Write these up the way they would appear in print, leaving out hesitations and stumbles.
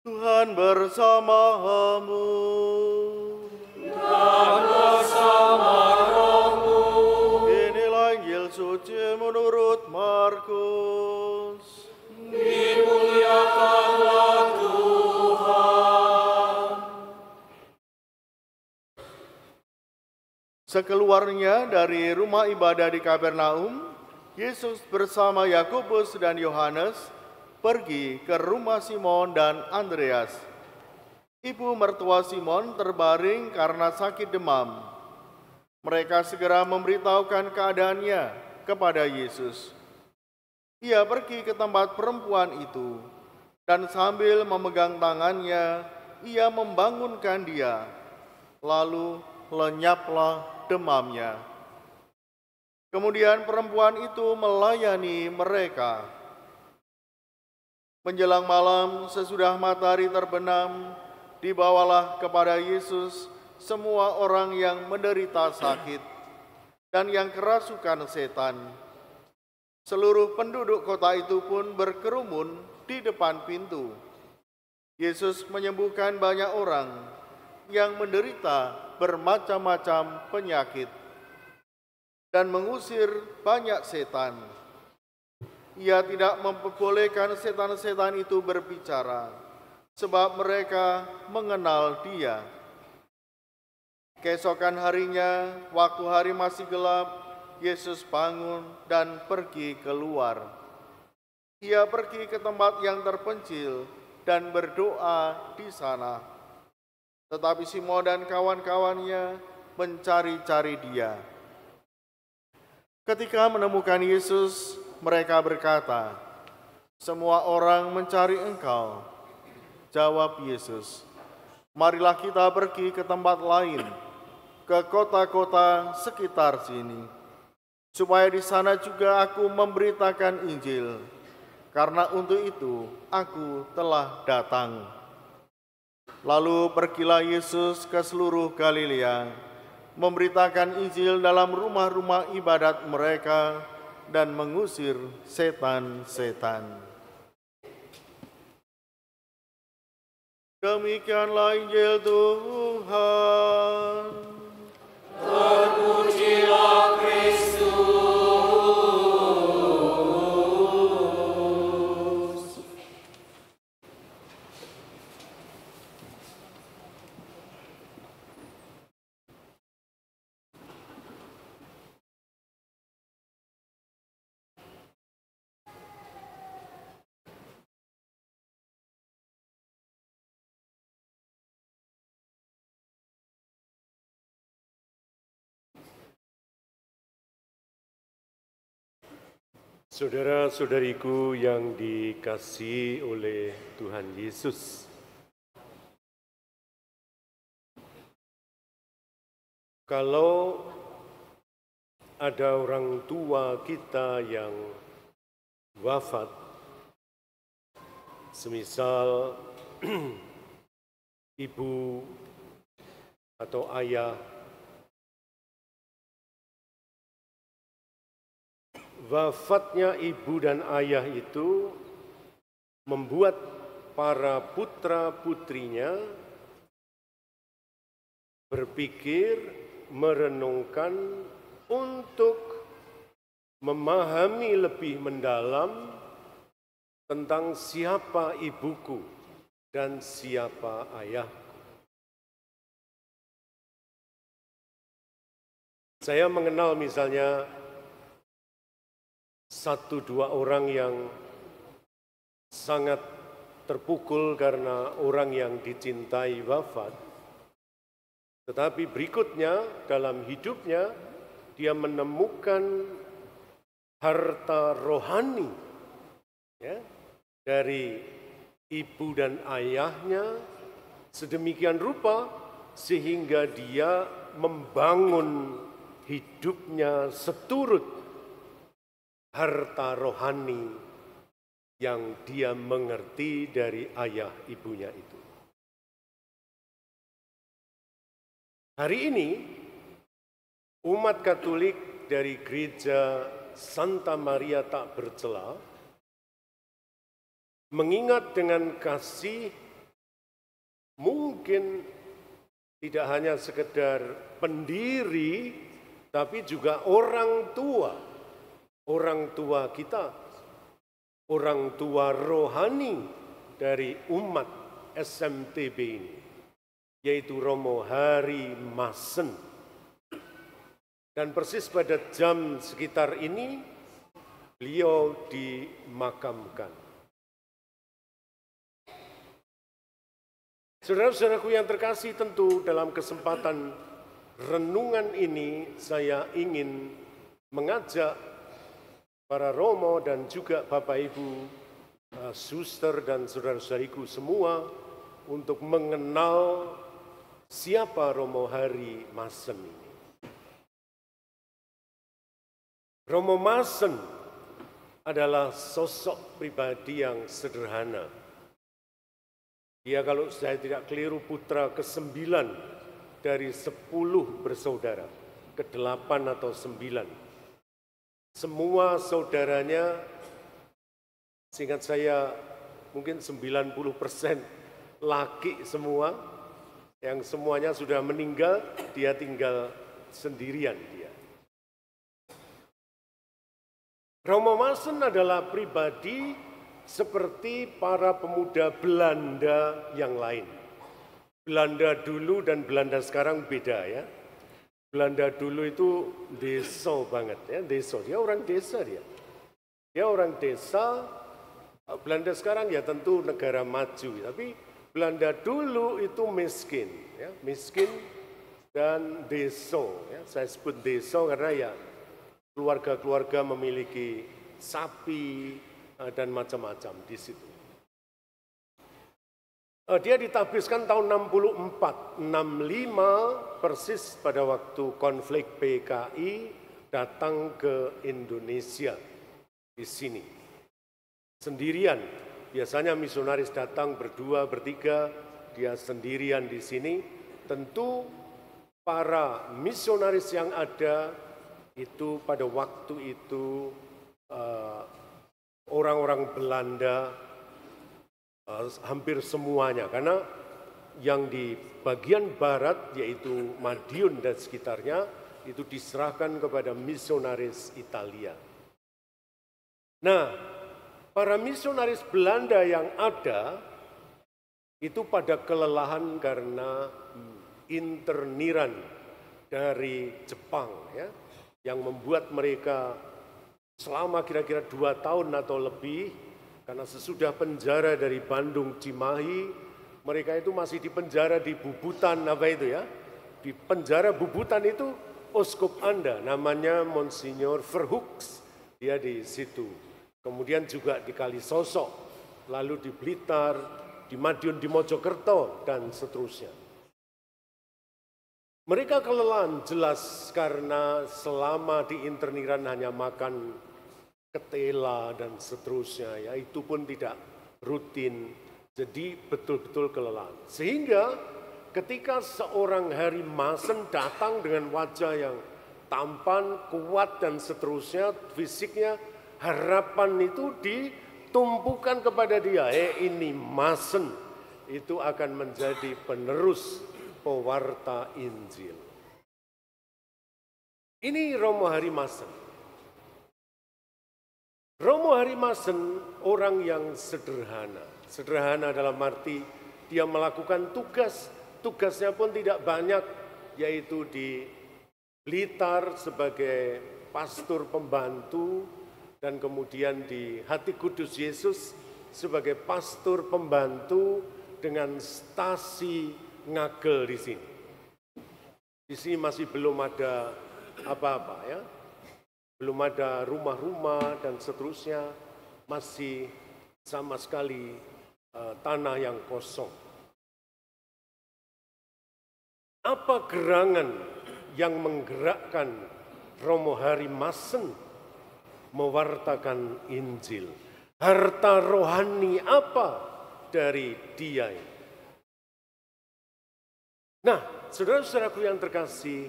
Tuhan bersamamu. Dan bersama rohmu. Inilah Injil suci menurut Markus. Dimuliakanlah Tuhan. Sekeluarnya dari rumah ibadah di Kapernaum, Yesus bersama Yakobus dan Yohanes pergi ke rumah Simon dan Andreas. Ibu mertua Simon terbaring karena sakit demam. Mereka segera memberitahukan keadaannya kepada Yesus. Ia pergi ke tempat perempuan itu, dan sambil memegang tangannya, ia membangunkan dia. Lalu lenyaplah demamnya. Kemudian perempuan itu melayani mereka. Menjelang malam, sesudah matahari terbenam, dibawalah kepada Yesus semua orang yang menderita sakit dan yang kerasukan setan. Seluruh penduduk kota itu pun berkerumun di depan pintu. Yesus menyembuhkan banyak orang yang menderita bermacam-macam penyakit dan mengusir banyak setan. Ia tidak memperbolehkan setan-setan itu berbicara, sebab mereka mengenal Dia. Keesokan harinya, waktu hari masih gelap, Yesus bangun dan pergi keluar. Ia pergi ke tempat yang terpencil dan berdoa di sana. Tetapi Simon dan kawan-kawannya mencari-cari Dia. Ketika menemukan Yesus, mereka berkata, "Semua orang mencari Engkau." Jawab Yesus, "Marilah kita pergi ke tempat lain, ke kota-kota sekitar sini, supaya di sana juga aku memberitakan Injil, karena untuk itu aku telah datang." Lalu pergilah Yesus ke seluruh Galilea, memberitakan Injil dalam rumah-rumah ibadat mereka dan mengusir setan-setan. Demikianlah Injil Tuhan. Terpujilah Kristus. Saudara-saudariku yang dikasihi oleh Tuhan Yesus, kalau ada orang tua kita yang wafat, semisal ibu atau ayah, wafatnya ibu dan ayah itu membuat para putra-putrinya berpikir, merenungkan untuk memahami lebih mendalam tentang siapa ibuku dan siapa ayahku. Saya mengenal misalnya satu dua orang yang sangat terpukul karena orang yang dicintai wafat. Tetapi berikutnya dalam hidupnya dia menemukan harta rohani ya, dari ibu dan ayahnya sedemikian rupa sehingga dia membangun hidupnya seturut harta rohani yang dia mengerti dari ayah ibunya itu. Hari ini, umat Katolik dari Gereja Santa Maria Tak Bercela mengingat dengan kasih mungkin tidak hanya sekedar pendiri, tapi juga orang tua kita, orang tua rohani dari umat SMTB ini, yaitu Romo Hari Maassen. Dan persis pada jam sekitar ini, beliau dimakamkan. Saudara-saudaraku yang terkasih, tentu dalam kesempatan renungan ini saya ingin mengajak para romo dan juga Bapak Ibu, suster dan saudara-saudariku semua untuk mengenal siapa Romo Hari Maassen ini. Romo Maassen adalah sosok pribadi yang sederhana. Dia, kalau saya tidak keliru, putra ke-9 dari 10 bersaudara, ke-8 atau 9. Semua saudaranya, seingat saya mungkin 90% laki semua, yang semuanya sudah meninggal, dia tinggal sendirian dia. Romo Maassen adalah pribadi seperti para pemuda Belanda yang lain. Belanda dulu dan Belanda sekarang beda ya. Belanda dulu itu desa banget ya, desa. Dia orang desa dia. Dia orang desa. Belanda sekarang ya tentu negara maju, tapi Belanda dulu itu miskin ya, miskin dan desa ya. Saya sebut desa karena ya keluarga-keluarga memiliki sapi dan macam-macam di situ. Dia ditabiskan tahun 64, 65 persis pada waktu konflik PKI datang ke Indonesia di sini. Sendirian, biasanya misionaris datang berdua, bertiga, dia sendirian di sini. Tentu para misionaris yang ada itu pada waktu itu orang-orang Belanda hampir semuanya, karena yang di bagian barat yaitu Madiun dan sekitarnya itu diserahkan kepada misionaris Italia. Nah, para misionaris Belanda yang ada itu pada kelelahan karena interniran dari Jepang ya, yang membuat mereka selama kira-kira 2 tahun atau lebih, karena sesudah penjara dari Bandung Cimahi, mereka itu masih dipenjara di Bubutan, apa itu ya? Di penjara Bubutan itu uskup Anda, namanya Monsignor Verhoeks, dia di situ. Kemudian juga di Kalisosok, lalu di Blitar, di Madiun, di Mojokerto, dan seterusnya. Mereka kelelahan jelas karena selama di interniran hanya makan ketela dan seterusnya, ya itu pun tidak rutin, jadi betul-betul kelelahan. Sehingga ketika seorang Hari Maassen datang dengan wajah yang tampan, kuat dan seterusnya, fisiknya, harapan itu ditumpukan kepada dia. Ini Maassen itu akan menjadi penerus pewarta Injil. Ini Romo Hari Maassen. Romo Hari Maassen orang yang sederhana. Sederhana dalam arti dia melakukan tugasnya pun tidak banyak, yaitu di Blitar sebagai pastor pembantu dan kemudian di Hati Kudus Yesus sebagai pastor pembantu dengan stasi Ngagel di sini. Di sini masih belum ada apa-apa ya. Belum ada rumah-rumah dan seterusnya, masih sama sekali tanah yang kosong. Apa gerangan yang menggerakkan Romo Hari Maassen mewartakan Injil? Harta rohani apa dari dia ini? Nah, saudara-saudaraku yang terkasih,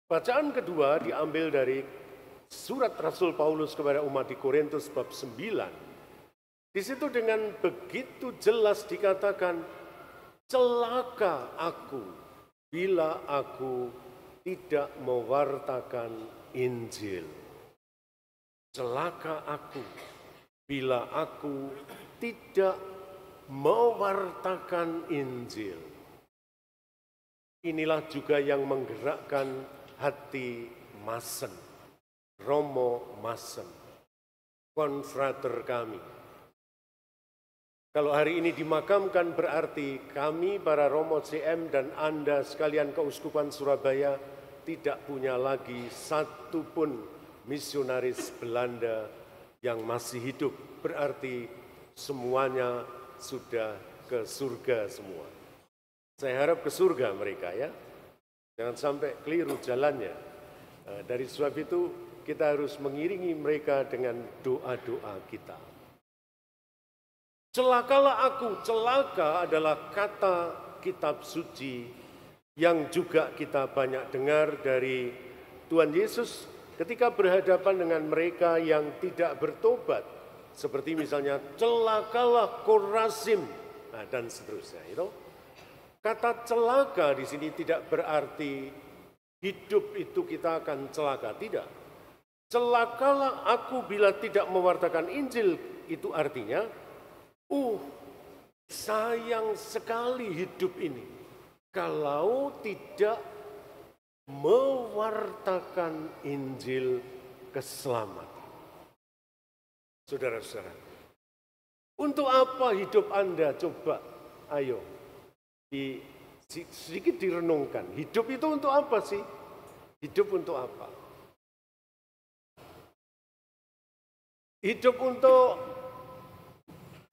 bacaan kedua diambil dari surat Rasul Paulus kepada umat di Korintus bab 9. Di situ dengan begitu jelas dikatakan, celaka aku bila aku tidak mewartakan Injil. Celaka aku bila aku tidak mewartakan Injil. Inilah juga yang menggerakkan hati Masen, Romo Masen, konfrater kami. Kalau hari ini dimakamkan berarti kami para Romo CM dan Anda sekalian Keuskupan Surabaya tidak punya lagi satu pun misionaris Belanda yang masih hidup. Berarti semuanya sudah ke surga semua. Saya harap ke surga mereka ya. Jangan sampai keliru jalannya. Dari sebab itu kita harus mengiringi mereka dengan doa-doa kita. Celakalah aku, celaka adalah kata kitab suci yang juga kita banyak dengar dari Tuhan Yesus ketika berhadapan dengan mereka yang tidak bertobat. Seperti misalnya, celakalah Korazim, dan seterusnya. Kata celaka di sini tidak berarti hidup itu kita akan celaka, tidak. Celakalah aku bila tidak mewartakan Injil, itu artinya, sayang sekali hidup ini kalau tidak mewartakan Injil keselamatan. Saudara-saudara, untuk apa hidup Anda? Coba, ayo, sedikit direnungkan. Hidup itu untuk apa sih? Hidup untuk apa? Hidup untuk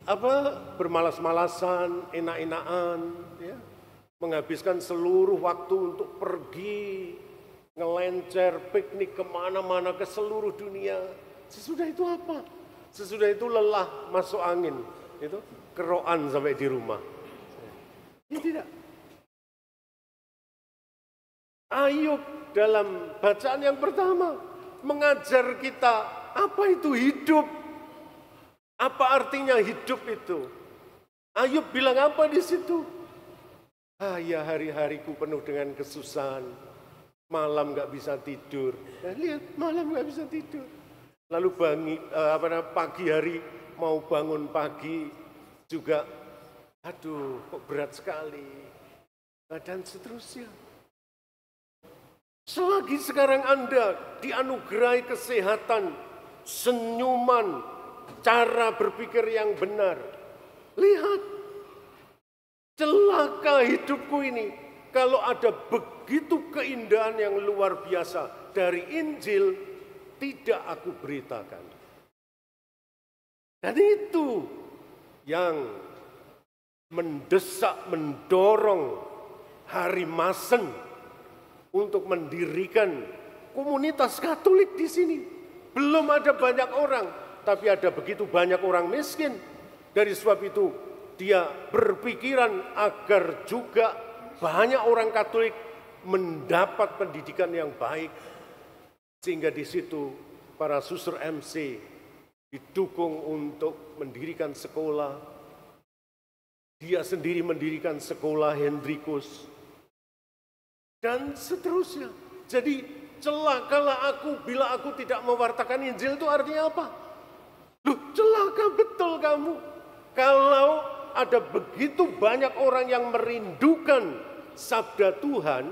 apa? Bermalas-malasan, enak-enakan, ya? Menghabiskan seluruh waktu untuk pergi, ngelencer, piknik kemana-mana ke seluruh dunia. Sesudah itu apa? Sesudah itu lelah, masuk angin, itu keroan sampai di rumah. Ini tidak. Ayub dalam bacaan yang pertama mengajar kita apa itu hidup. Apa artinya hidup itu? Ayub bilang apa di situ? Ya hari-hariku penuh dengan kesusahan. Malam nggak bisa tidur. Lihat, malam nggak bisa tidur. Lalu pagi hari mau bangun pagi juga, aduh kok berat sekali. Dan seterusnya. Selagi sekarang Anda dianugerahi kesehatan, senyuman, cara berpikir yang benar. Lihat, celaka hidupku ini kalau ada begitu keindahan yang luar biasa dari Injil tidak aku beritakan. Dan itu yang mendesak, mendorong Hari Masen untuk mendirikan komunitas Katolik di sini. Belum ada banyak orang, tapi ada begitu banyak orang miskin. Dari sebab itu, dia berpikiran agar juga banyak orang Katolik mendapat pendidikan yang baik. Sehingga di situ para suster MC didukung untuk mendirikan sekolah. Dia sendiri mendirikan sekolah Hendrikus. Dan seterusnya. Jadi celakalah aku bila aku tidak mewartakan Injil, itu artinya apa? Loh, celaka betul kamu. Kalau ada begitu banyak orang yang merindukan sabda Tuhan,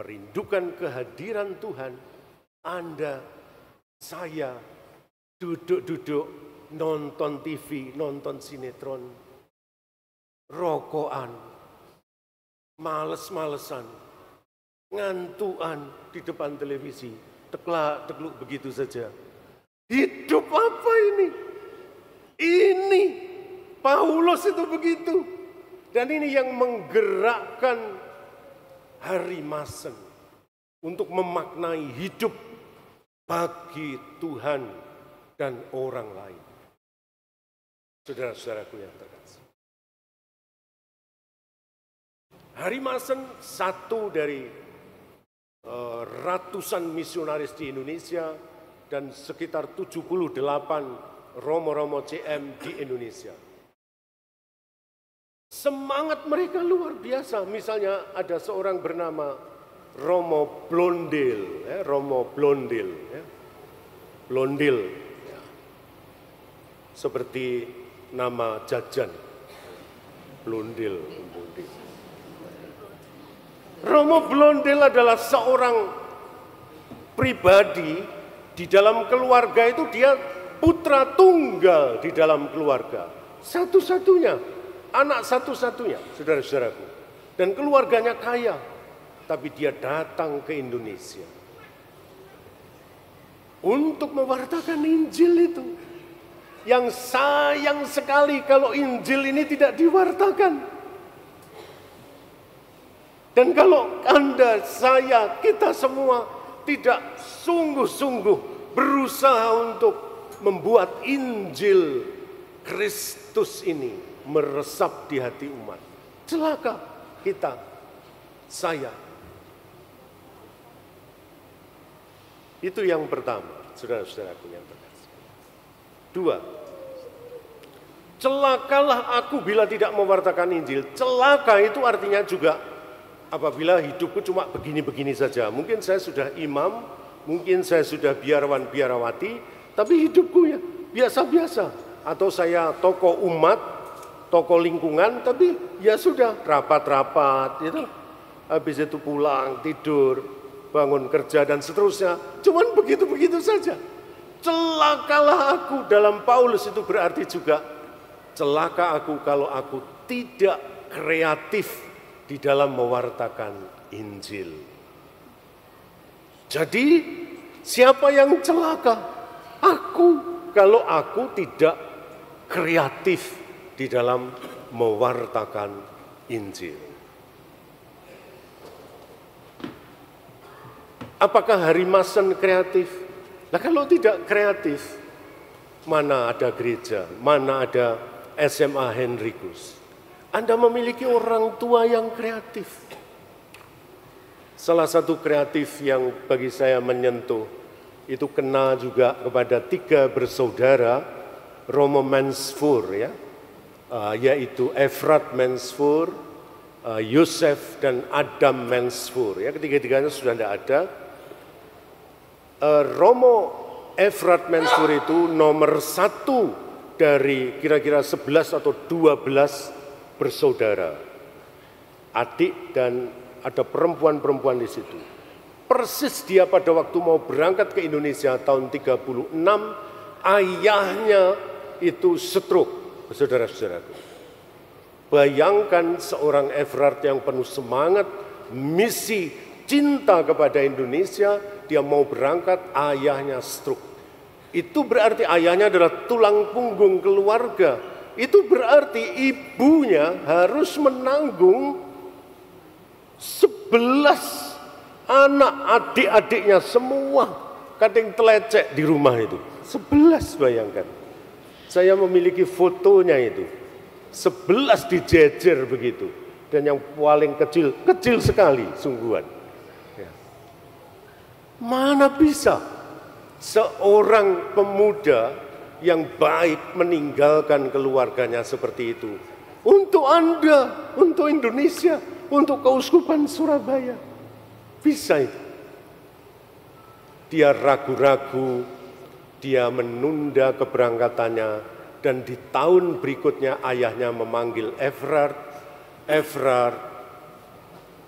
merindukan kehadiran Tuhan, Anda, saya duduk-duduk nonton TV, nonton sinetron, rokokan, males-malesan, ngantuan di depan televisi, tekluk begitu saja. Hidup apa ini? Ini Paulus itu begitu. Dan ini yang menggerakkan Hari Masen untuk memaknai hidup bagi Tuhan dan orang lain. Saudara-saudaraku yang terkasih. Hari Masen satu dari ratusan misionaris di Indonesia dan sekitar 78 Romo-Romo CM di Indonesia. Semangat mereka luar biasa. Misalnya ada seorang bernama Romo Blondel, Romo Blondel, Blondel, seperti nama jajan, Blondel. Romo Blondel adalah seorang pribadi di dalam keluarga itu, dia putra tunggal di dalam keluarga, satu-satunya, anak satu-satunya, saudara-saudaraku, dan keluarganya kaya. Tapi dia datang ke Indonesia untuk mewartakan Injil itu. Yang sayang sekali kalau Injil ini tidak diwartakan. Dan kalau Anda, saya, kita semua tidak sungguh-sungguh berusaha untuk membuat Injil Kristus ini meresap di hati umat, celaka kita, saya. Itu yang pertama, saudara-saudaraku yang terkasih. 2, celakalah aku bila tidak mewartakan Injil. Celaka itu artinya juga apabila hidupku cuma begini-begini saja. Mungkin saya sudah imam, mungkin saya sudah biarawan-biarawati, tapi hidupku ya biasa-biasa. Atau saya tokoh umat, tokoh lingkungan, tapi ya sudah rapat-rapat, itu. Habis itu pulang, tidur, bangun kerja dan seterusnya. Cuman begitu-begitu saja. Celakalah aku dalam Paulus itu berarti juga celaka aku kalau aku tidak kreatif di dalam mewartakan Injil. Jadi siapa yang celaka? Aku, kalau aku tidak kreatif di dalam mewartakan Injil. Apakah Hari Masen kreatif? Nah, kalau tidak kreatif, mana ada gereja, mana ada SMA Henrikus? Anda memiliki orang tua yang kreatif. Salah satu kreatif yang bagi saya menyentuh, itu kena juga kepada 3 bersaudara Romo Mansfur, yaitu Efrat Mansfur, Yosef dan Adam Mansfur. Ketiga-tiganya sudah tidak ada. Romo Efrat Mansfur itu nomor 1 dari kira-kira 11 atau 12 bersaudara, adik dan ada perempuan-perempuan di situ. Persis dia pada waktu mau berangkat ke Indonesia tahun 36, ayahnya itu stroke, saudara-saudaraku. Bayangkan seorang Efrat yang penuh semangat, misi, cinta kepada Indonesia, dia mau berangkat, ayahnya stroke. Itu berarti ayahnya adalah tulang punggung keluarga. Itu berarti ibunya harus menanggung 11 anak adik-adiknya semua kadang telecek di rumah itu. 11, bayangkan. Saya memiliki fotonya itu. 11 dijejer begitu. Dan yang paling kecil, kecil sekali sungguhan. Mana bisa seorang pemuda yang baik meninggalkan keluarganya seperti itu? Untuk Anda, untuk Indonesia, untuk Keuskupan Surabaya. Bisa itu. Dia ragu-ragu, dia menunda keberangkatannya, dan di tahun berikutnya ayahnya memanggil Efrat,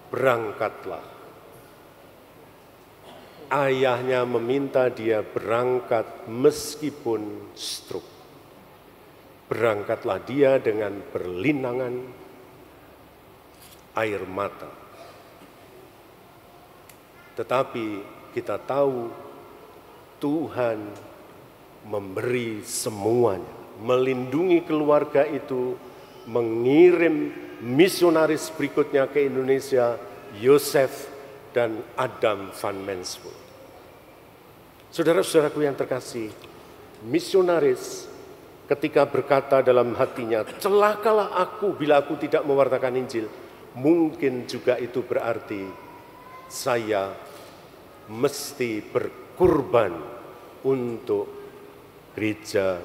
berangkatlah. Ayahnya meminta dia berangkat meskipun stroke. Berangkatlah dia dengan berlinangan air mata. Tetapi kita tahu Tuhan memberi semuanya, melindungi keluarga itu, mengirim misionaris berikutnya ke Indonesia, Yosef dan Adam van Mansfur. Saudara-saudaraku yang terkasih, misionaris ketika berkata dalam hatinya, celakalah aku bila aku tidak mewartakan Injil, mungkin juga itu berarti saya mesti berkorban untuk gereja,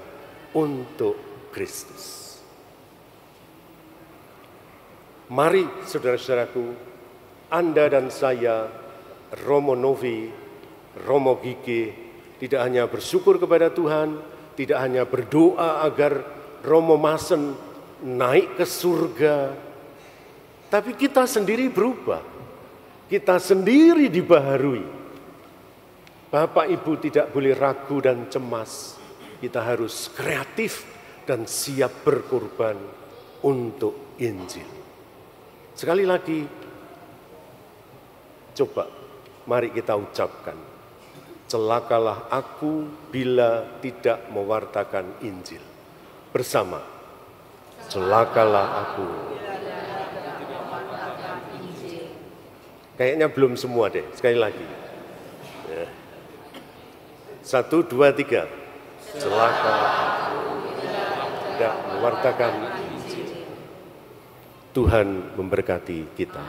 untuk Kristus. Mari saudara-saudaraku, Anda dan saya, Romo Novi, Romo Gigi, tidak hanya bersyukur kepada Tuhan, tidak hanya berdoa agar Romo Masen naik ke surga, tapi kita sendiri berubah, kita sendiri dibaharui. Bapak Ibu tidak boleh ragu dan cemas, kita harus kreatif dan siap berkorban untuk Injil. Sekali lagi, coba mari kita ucapkan, celakalah aku bila tidak mewartakan Injil. Bersama, celakalah aku. Kayaknya belum semua deh, sekali lagi. 1, 2, 3. Celakalah aku tidak mewartakan Injil. Tuhan memberkati kita.